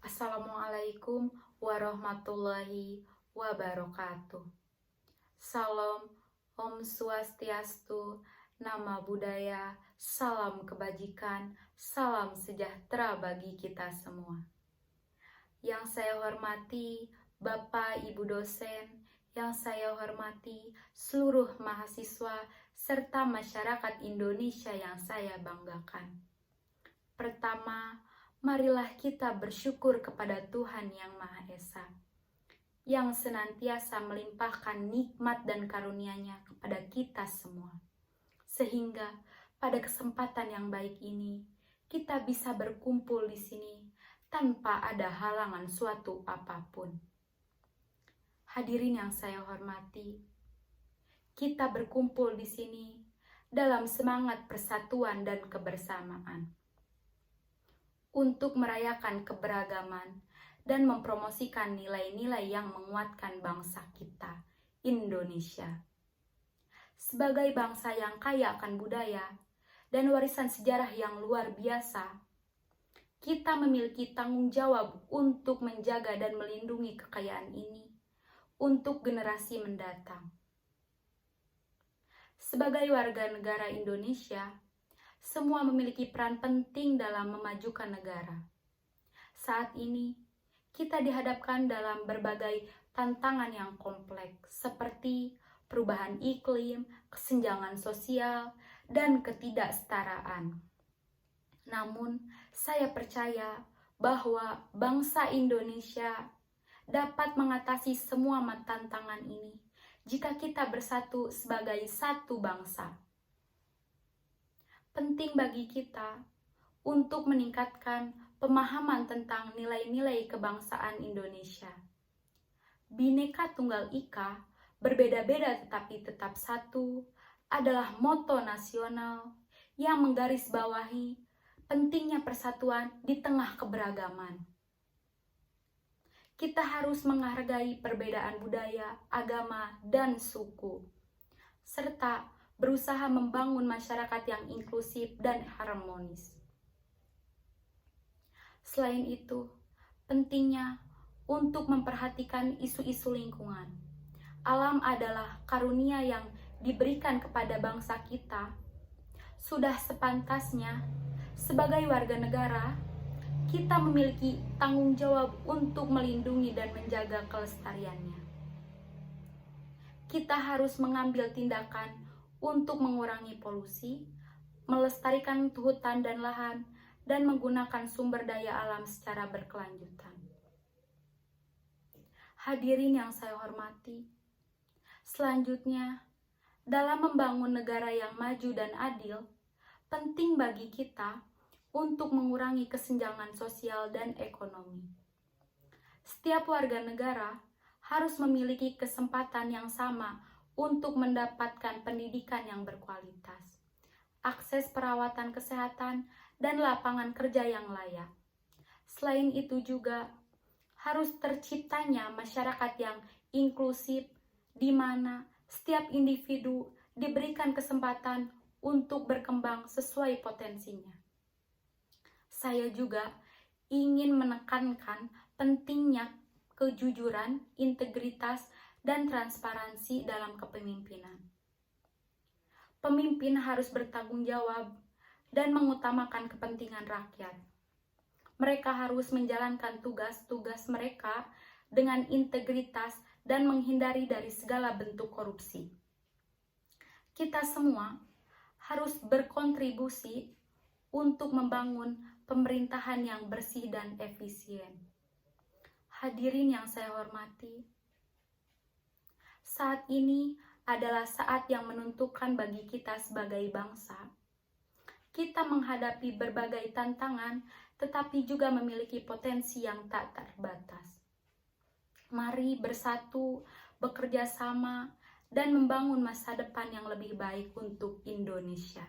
Assalamualaikum warahmatullahi wabarakatuh. Salam, Om Swastiastu, Nama Budaya, salam kebajikan, salam sejahtera bagi kita semua. Yang saya hormati Bapak Ibu dosen, yang saya hormati seluruh mahasiswa serta masyarakat Indonesia yang saya banggakan. Pertama, marilah kita bersyukur kepada Tuhan Yang Maha Esa, yang senantiasa melimpahkan nikmat dan karunia-Nya kepada kita semua. Sehingga pada kesempatan yang baik ini, kita bisa berkumpul di sini tanpa ada halangan suatu apapun. Hadirin yang saya hormati, kita berkumpul di sini dalam semangat persatuan dan kebersamaan untuk merayakan keberagaman dan mempromosikan nilai-nilai yang menguatkan bangsa kita, Indonesia. Sebagai bangsa yang kaya akan budaya dan warisan sejarah yang luar biasa, kita memiliki tanggung jawab untuk menjaga dan melindungi kekayaan ini untuk generasi mendatang. Sebagai warga negara Indonesia, semua memiliki peran penting dalam memajukan negara. Saat ini, kita dihadapkan dalam berbagai tantangan yang kompleks seperti perubahan iklim, kesenjangan sosial, dan ketidaksetaraan. Namun, saya percaya bahwa bangsa Indonesia dapat mengatasi semua tantangan ini jika kita bersatu sebagai satu bangsa. Penting bagi kita untuk meningkatkan pemahaman tentang nilai-nilai kebangsaan Indonesia. Bhinneka Tunggal Ika, berbeda-beda tetapi tetap satu, adalah moto nasional yang menggarisbawahi pentingnya persatuan di tengah keberagaman. Kita harus menghargai perbedaan budaya, agama, dan suku, serta berusaha membangun masyarakat yang inklusif dan harmonis. Selain itu, pentingnya untuk memperhatikan isu-isu lingkungan. Alam adalah karunia yang diberikan kepada bangsa kita. Sudah sepantasnya, sebagai warga negara, kita memiliki tanggung jawab untuk melindungi dan menjaga kelestariannya. Kita harus mengambil tindakan untuk mengurangi polusi, melestarikan hutan dan lahan, dan menggunakan sumber daya alam secara berkelanjutan. Hadirin yang saya hormati, selanjutnya, dalam membangun negara yang maju dan adil, penting bagi kita untuk mengurangi kesenjangan sosial dan ekonomi. Setiap warga negara harus memiliki kesempatan yang sama untuk mendapatkan pendidikan yang berkualitas, akses perawatan kesehatan, dan lapangan kerja yang layak. Selain itu juga harus terciptanya masyarakat yang inklusif, di mana setiap individu diberikan kesempatan untuk berkembang sesuai potensinya. Saya juga ingin menekankan pentingnya kejujuran, integritas, dan transparansi dalam kepemimpinan. Pemimpin harus bertanggung jawab dan mengutamakan kepentingan rakyat. Mereka harus menjalankan tugas-tugas mereka dengan integritas dan menghindari dari segala bentuk korupsi. Kita semua harus berkontribusi untuk membangun pemerintahan yang bersih dan efisien. Hadirin yang saya hormati, saat ini adalah saat yang menentukan bagi kita sebagai bangsa. Kita menghadapi berbagai tantangan, tetapi juga memiliki potensi yang tak terbatas. Mari bersatu, bekerja sama, dan membangun masa depan yang lebih baik untuk Indonesia.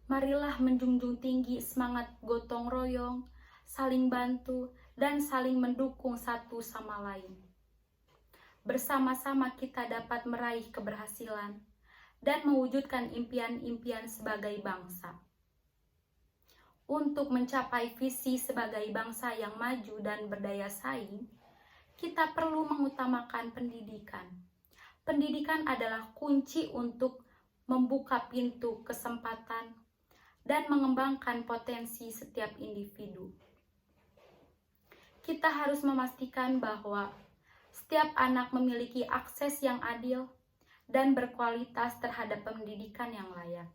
Marilah menjunjung tinggi semangat gotong royong, saling bantu, dan saling mendukung satu sama lain. Bersama-sama kita dapat meraih keberhasilan dan mewujudkan impian-impian sebagai bangsa. untuk mencapai visi sebagai bangsa yang maju dan berdaya saing, kita perlu mengutamakan pendidikan. Pendidikan adalah kunci untuk membuka pintu kesempatan dan mengembangkan potensi setiap individu. Kita harus memastikan bahwa setiap anak memiliki akses yang adil dan berkualitas terhadap pendidikan yang layak.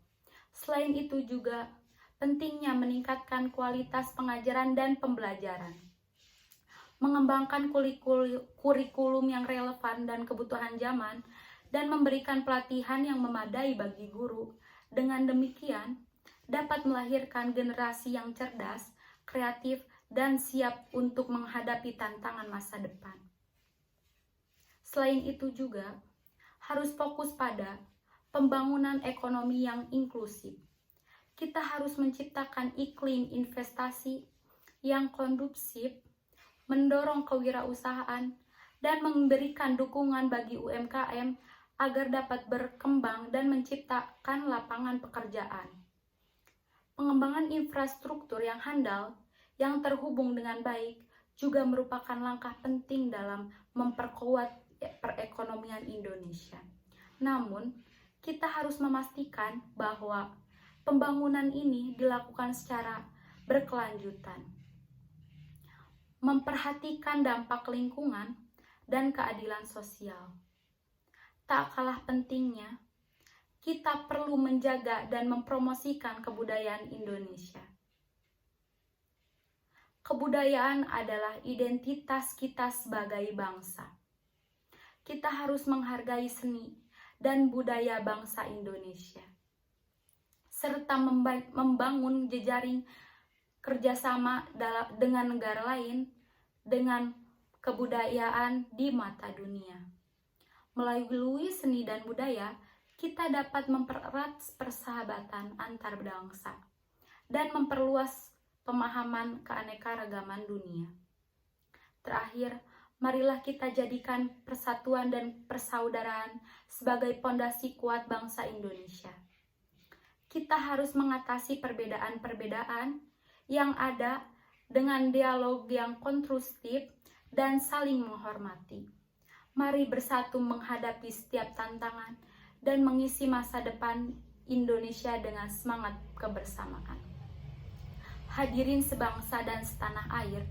Selain itu juga pentingnya meningkatkan kualitas pengajaran dan pembelajaran, mengembangkan kurikulum yang relevan dan kebutuhan zaman, dan memberikan pelatihan yang memadai bagi guru. Dengan demikian, dapat melahirkan generasi yang cerdas, kreatif, dan siap untuk menghadapi tantangan masa depan. Selain itu juga, harus fokus pada pembangunan ekonomi yang inklusif. Kita harus menciptakan iklim investasi yang kondusif, mendorong kewirausahaan, dan memberikan dukungan bagi UMKM agar dapat berkembang dan menciptakan lapangan pekerjaan. Pengembangan infrastruktur yang handal, yang terhubung dengan baik, juga merupakan langkah penting dalam memperkuat perekonomian Indonesia. Namun, kita harus memastikan bahwa pembangunan ini dilakukan secara berkelanjutan, memperhatikan dampak lingkungan dan keadilan sosial. Tak kalah pentingnya, kita perlu menjaga dan mempromosikan kebudayaan Indonesia. Kebudayaan adalah identitas kita sebagai bangsa. Kita harus menghargai seni dan budaya bangsa Indonesia, serta membangun jejaring kerjasama dengan negara lain dengan kebudayaan di mata dunia. Melalui seni dan budaya, kita dapat mempererat persahabatan antar bangsa dan memperluas pemahaman keanekaragaman dunia. Terakhir, marilah kita jadikan persatuan dan persaudaraan sebagai pondasi kuat bangsa Indonesia. Kita harus mengatasi perbedaan-perbedaan yang ada dengan dialog yang konstruktif dan saling menghormati. Mari bersatu menghadapi setiap tantangan dan mengisi masa depan Indonesia dengan semangat kebersamaan. Hadirin sebangsa dan setanah air,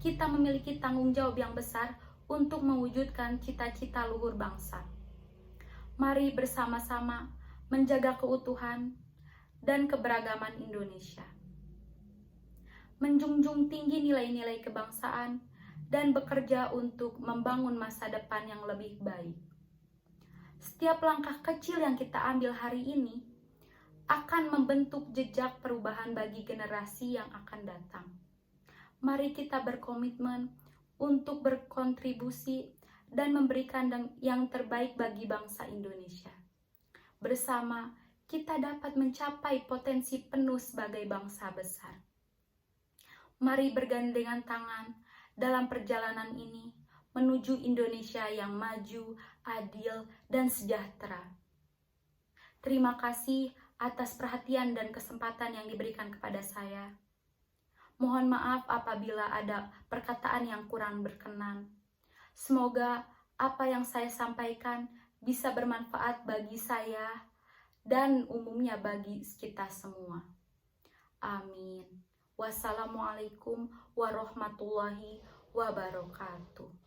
kita memiliki tanggung jawab yang besar untuk mewujudkan cita-cita luhur bangsa. Mari bersama-sama menjaga keutuhan dan keberagaman Indonesia, menjunjung tinggi nilai-nilai kebangsaan, dan bekerja untuk membangun masa depan yang lebih baik. Setiap langkah kecil yang kita ambil hari ini akan membentuk jejak perubahan bagi generasi yang akan datang. Mari kita berkomitmen untuk berkontribusi dan memberikan yang terbaik bagi bangsa Indonesia. Bersama, kita dapat mencapai potensi penuh sebagai bangsa besar. Mari bergandengan tangan dalam perjalanan ini menuju Indonesia yang maju, adil, dan sejahtera. Terima kasih atas perhatian dan kesempatan yang diberikan kepada saya. Mohon maaf apabila ada perkataan yang kurang berkenan. Semoga apa yang saya sampaikan bisa bermanfaat bagi saya dan umumnya bagi kita semua. Amin. Wassalamualaikum warahmatullahi wabarakatuh.